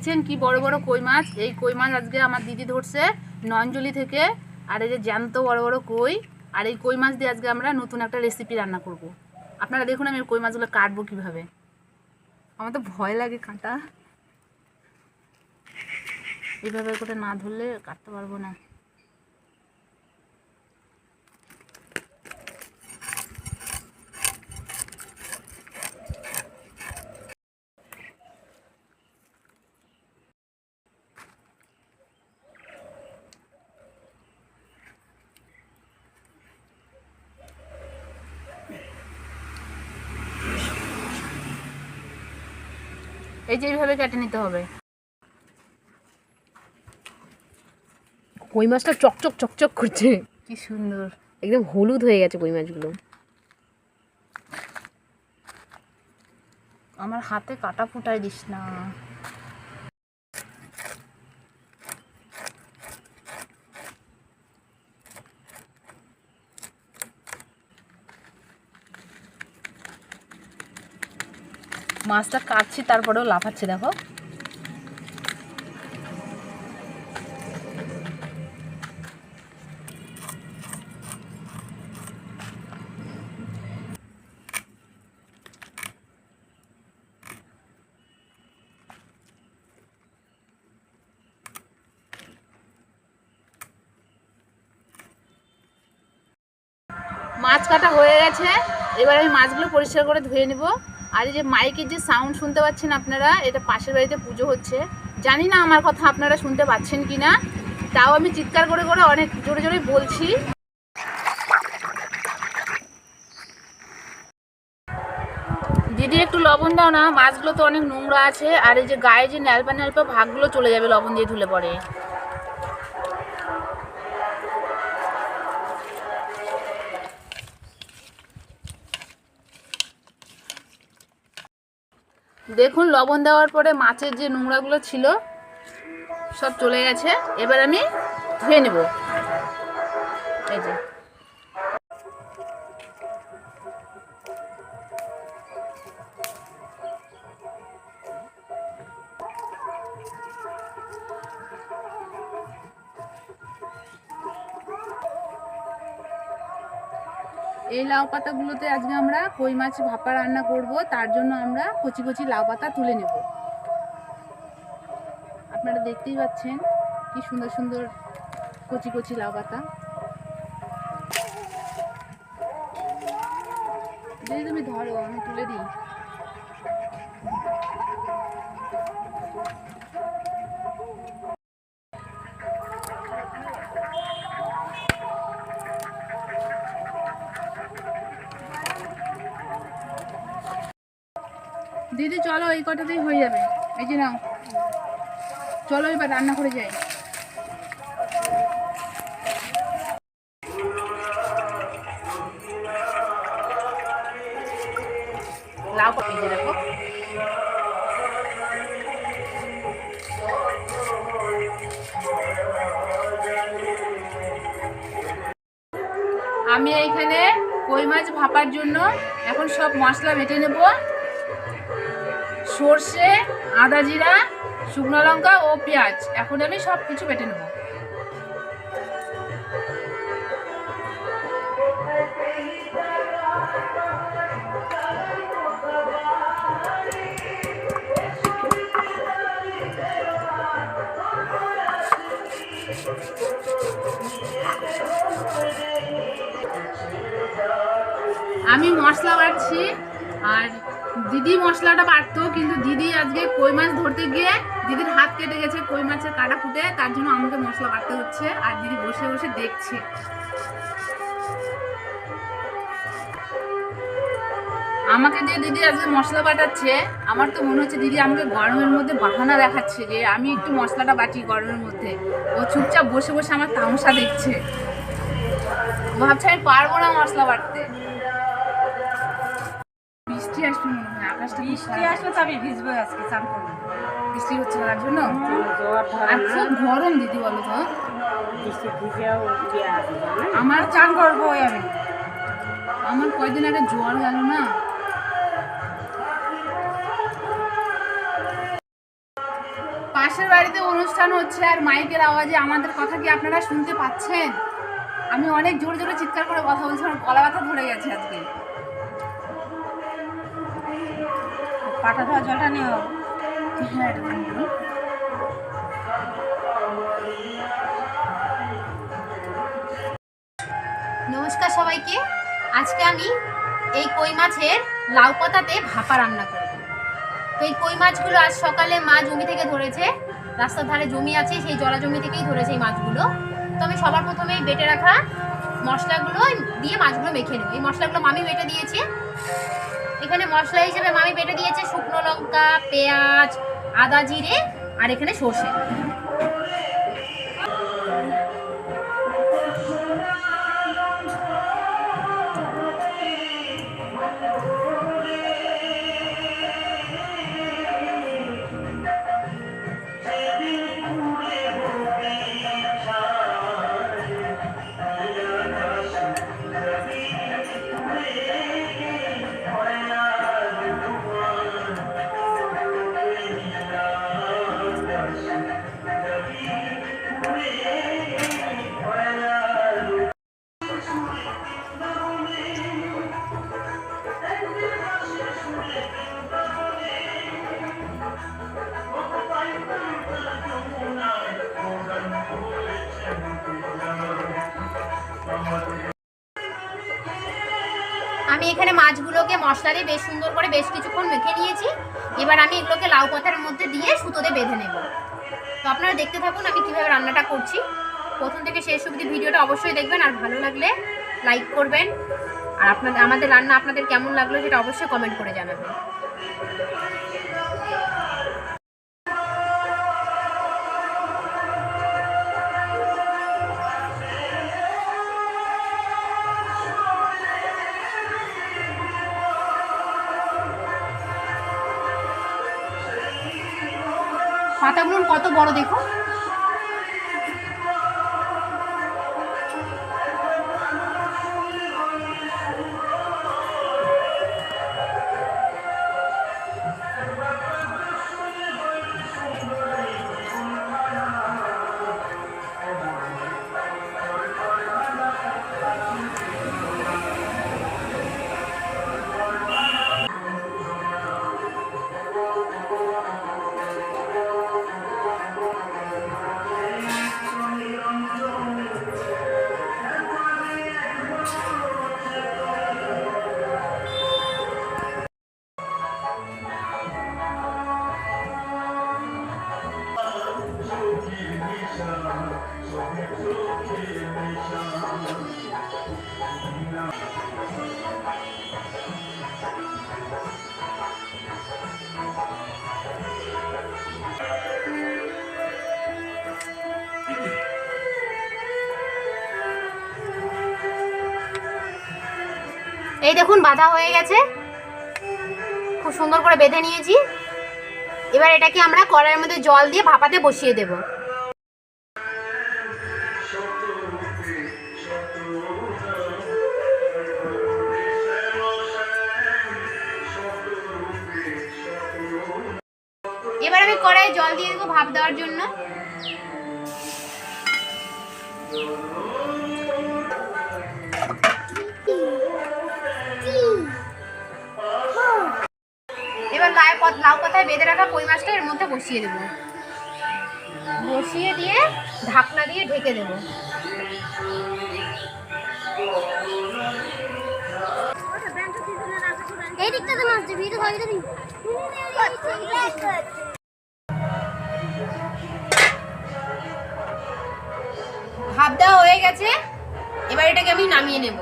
দেখছেন কি বড় বড় কই মাছ। এই কই মাছ আজকে আমার দিদি ধরছে নয়নজলি থেকে। আর এই যে জ্যান্ত বড় বড় কই, আর এই কই মাছ দিয়ে আজকে আমরা নতুন একটা রেসিপি রান্না করব। আপনারা দেখুন আমি কই মাছগুলো কাটবো কিভাবে। আমার তো ভয় লাগে কাটা, এইভাবে করে না ধরলে কাটতে পারবো না। এই যে এইভাবে কেটে নিতে হবে। কই মাছটা চকচক চকচক করছে, কি সুন্দর, একদম হলুদ হয়ে গেছে কই মাছগুলো। আমার হাতে কাটা ফুটাই দিস না। মাছটা কাটছি তারপরেও লাফাচ্ছে দেখো। মাছ কাটা হয়ে গেছে, এবার আমি মাছগুলো পরিষ্কার করে ধুয়ে নেব। আর এই যে মাইকের যে সাউন্ড শুনতে পাচ্ছেন আপনারা, এটা পাশের বাড়িতে পুজো হচ্ছে। জানি না আমার কথা আপনারা শুনতে পাচ্ছেন কি না, তাও আমি চিৎকার করে করে অনেক জোরে জোরে বলছি। দিদি একটু লবণ দাও না, মাছগুলো তো অনেক নোংরা আছে। আর এই যে গায়ে যে ন্যালপা ন্যালপা ভাগগুলো চলে যাবে লবণ দিয়ে ধুলে পরে। দেখুন লবণ দেওয়ার পরে মাছের যে নোংরাগুলো ছিল সব চলে গেছে। এবার আমি ধুয়ে নেব। এই যে এই লাউ পাতাগুলোতে আজকে আমরা কই মাছ ভাপা রান্না করব। তার জন্য আমরা কচি কচি লাউ পাতা তুলে নেব। আপনারা দেখতেই পাচ্ছেন কি সুন্দর সুন্দর কচি কচি লাউ পাতা। যদি তুমি ধরো আমি তুলে দিই। দিদি চলো, এই কটাতেই হয়ে যাবে। এই যে নাও, চলো এবার রান্না করে যাই। লাউ পাতা দেখো, আমি এইখানে কই মাছ ভাপার জন্য এখন সব মশলা বেটে নেব। সর্ষে, আদা, জিরা, শুকনো লঙ্কা ও পেঁয়াজ এখন আমি সব কিছু বেটে নেব। আমি মশলা বাটছি, আর দিদি মশলাটা বাটতো, কিন্তু দিদি আজকে কই মাছ ধরতে গিয়ে দিদির হাত কেটে গেছে কই মাছের কাটা ফুটে, তার জন্য আমাকে মশলা বাটতে হচ্ছে। আর দিদি বসে বসে দেখছে। আমাকে দিয়ে দিদি আজকে মশলা বাটাচ্ছে। আমার তো মনে হচ্ছে দিদি আমাকে গরমের মধ্যে বাহানা দেখাচ্ছে যে আমি একটু মশলাটা বাটি গরমের মধ্যে। ও চুপচাপ বসে বসে আমার তামাশা দেখছে, ভাবছে আমি পারবো না মশলা বাটতে। বৃষ্টি আসবে মনে হয়, আকাশটা বৃষ্টি আসলে তো আমি ভিজবো আজকে, চান করবো। বৃষ্টি হচ্ছে তার জন্য। আর খুব গরম দিদি বলো তো। আমার চান করবো আমি। আমার কয়দিন আগে জ্বর গেল না। পাশের বাড়িতে অনুষ্ঠান হচ্ছে আর মাইকের আওয়াজে আমাদের কথা কি আপনারা শুনতে পাচ্ছেন? আমি অনেক জোরে জোরে চিৎকার করে কথা বলছি, আমার গলা ব্যথা ধরে গেছে আজকে। পাটা ধোয়া জলটা নিও। হ্যাঁ, এটা নিয়ে নিই। নমস্কার সবাইকে। আজকে আমি এই কই মাছের লাউ পাতাতে ভাপা রান্না করব। তো এই কই মাছগুলো আজ সকালে মা জমি থেকে ধরেছে, রাস্তার ধারে জমি আছে, সেই জলা জমি থেকেই ধরেছে এই মাছগুলো। তো আমি সবার প্রথমে বেটে রাখা মশলাগুলো দিয়ে মাছগুলো মেখে নেব। এই মশলাগুলো মামি বেটে দিয়েছে। এখানে মশলা হিসেবে মামি বেটে দিয়েছে শুকনো লঙ্কা, পেঁয়াজ, আদা, জিরে আর এখানে সর্ষে। আমি এখানে মাছগুলোকে মশলা দিয়ে বেশ সুন্দর করে বেশ কিছুক্ষণ মেখে নিয়েছি। এবার আমি এগুলোকে লাউ পাতার মধ্যে দিয়ে সুতোতে বেঁধে নেব। তো আপনারা দেখতে থাকুন আমি কিভাবে রান্নাটা করছি। প্রথম থেকে শেষ অবধি ভিডিওটা অবশ্যই দেখবেন, আর ভালো লাগলে লাইক করবেন, আর আমাদের রান্না আপনাদের কেমন লাগলো সেটা অবশ্যই কমেন্ট করে জানাবেন। পাতাগুলো কত বড় দেখো। এই দেখুন বাঁধা হয়ে গেছে, খুব সুন্দর করে বেঁধে নিয়েছি। এবার এটাকে আমরা কড়াইয়ের মধ্যে জল দিয়ে ভাপাতে বসিয়ে দেব। এবার আমি কড়াইয়ে জল দিয়ে দেবো ভাপ দেওয়ার জন্য। এবার লাউ পাতায় বেঁধে রাখা কই মাছটা এর মধ্যে বসিয়ে দেবো। বসিয়ে দিয়ে ঢাকনা দিয়ে ঢেকে দেবো। এই দিকটাতে মাছ দিবি, এটা ভাবি দিবি। ভাপ দেওয়া হয়ে গেছে, এবার এটাকে আমি নামিয়ে নেব।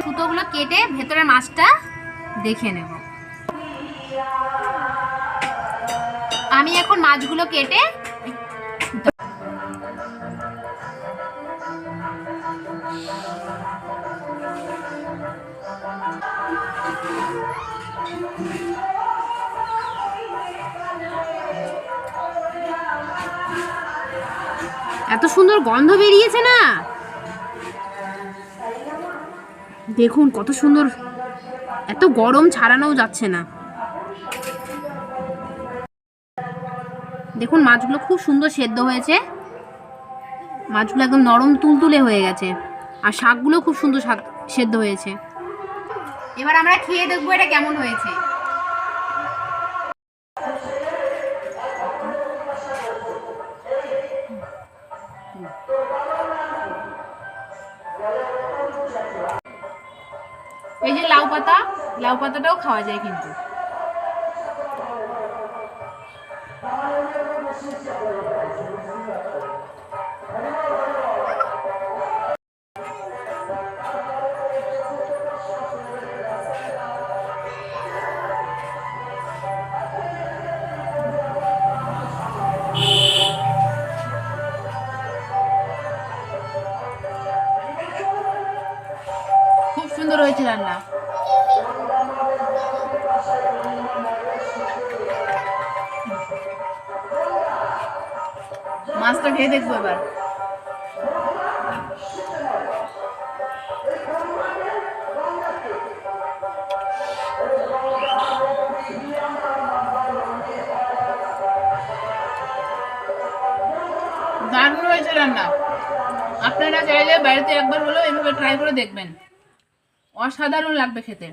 সুতোগুলো কেটে ভেতরের মাছটা দেখে নেব। আমি এখন মাছগুলো কেটে এত সুন্দর গন্ধ বেরিয়েছে না, দেখুন কত সুন্দর, এত গরম ছাড়ানোও যাচ্ছে না। দেখুন মাছগুলো খুব সুন্দর সেদ্ধ হয়েছে, মাছগুলো একদম নরম তুলতুলে হয়ে গেছে, আর শাকগুলো খুব সুন্দর সেদ্ধ হয়েছে। এবার আমরা খেয়ে দেখবো এটা কেমন হয়েছে। এই যে লাউ পাতা, লাউ পাতাটাও খাওয়া যায় কিন্তু। খুব সুন্দর হয়েছে রান্না। মাছটা খেয়ে দেখবো এবার। দারুণ হয়েছে রান্না। আপনারা চাইলে বাড়িতে একবার হলেও এভাবে ট্রাই করে দেখবেন, অসাধারণ লাগবে খেতে।